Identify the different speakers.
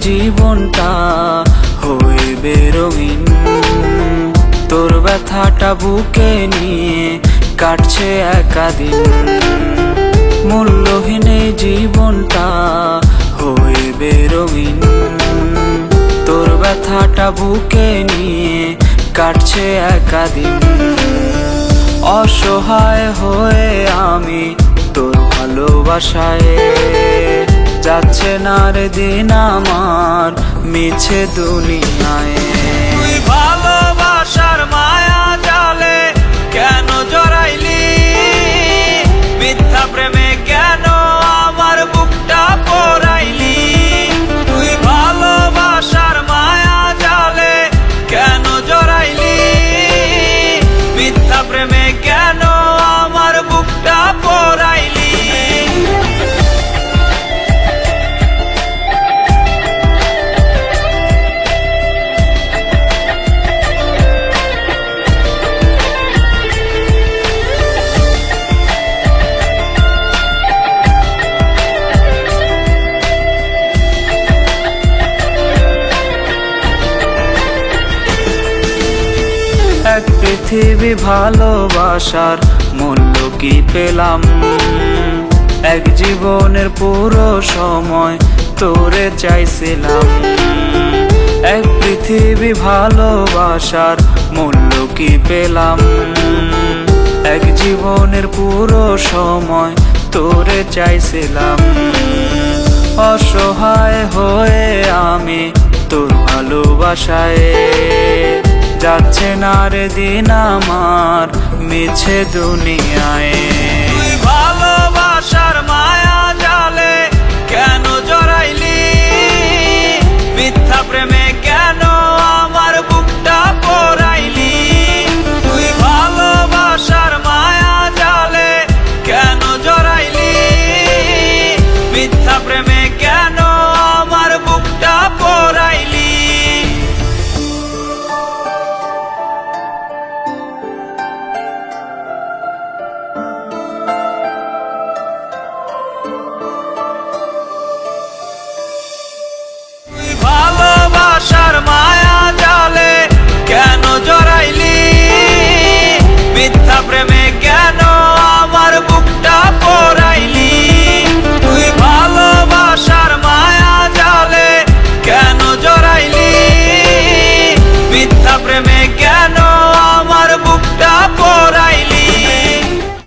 Speaker 1: জীবনটা হইবে রঙিন। তোর ব্যথাটা বুকে নিয়ে কাটছে একা দিন। মূল্যহীন এই জীবনটা হইবে রঙিন। তোর ব্যথাটা বুকে নিয়ে কাটছে একা দিন। অসহায় হয়ে আমি তোর ভালোবাসায়, যাচ্ছে না রে দিন আমার মিছে দুনিয়ায়। তুই ভালোবাসার মায়া জালে কেন জড়াইলি? মিথ্যা প্রেমে কেন আমার বুকটা পোড়াইলি? তুই ভালোবাসার মায়া জালে কেন জড়াইলি? মিথ্যা প্রেমে কেন আমার বুকটা পোড়াইলি? এক পৃথিবী ভালোবাসার মূল্য কি পেলাম? এক জীবনের পুরো সময় তোরে চাইছিলাম। এক পৃথিবী ভালোবাসার মূল্য কি পেলাম? এক জীবনের পুরো সময় তোরে চাইছিলাম। অসহায় হয়ে আমি তোর ভালোবাসায়, যাচ্ছে না রে দিন আমার মিছে দুনিয়ায়। তুই ভালোবাসার মায়া জালে কেন জড়াইলি?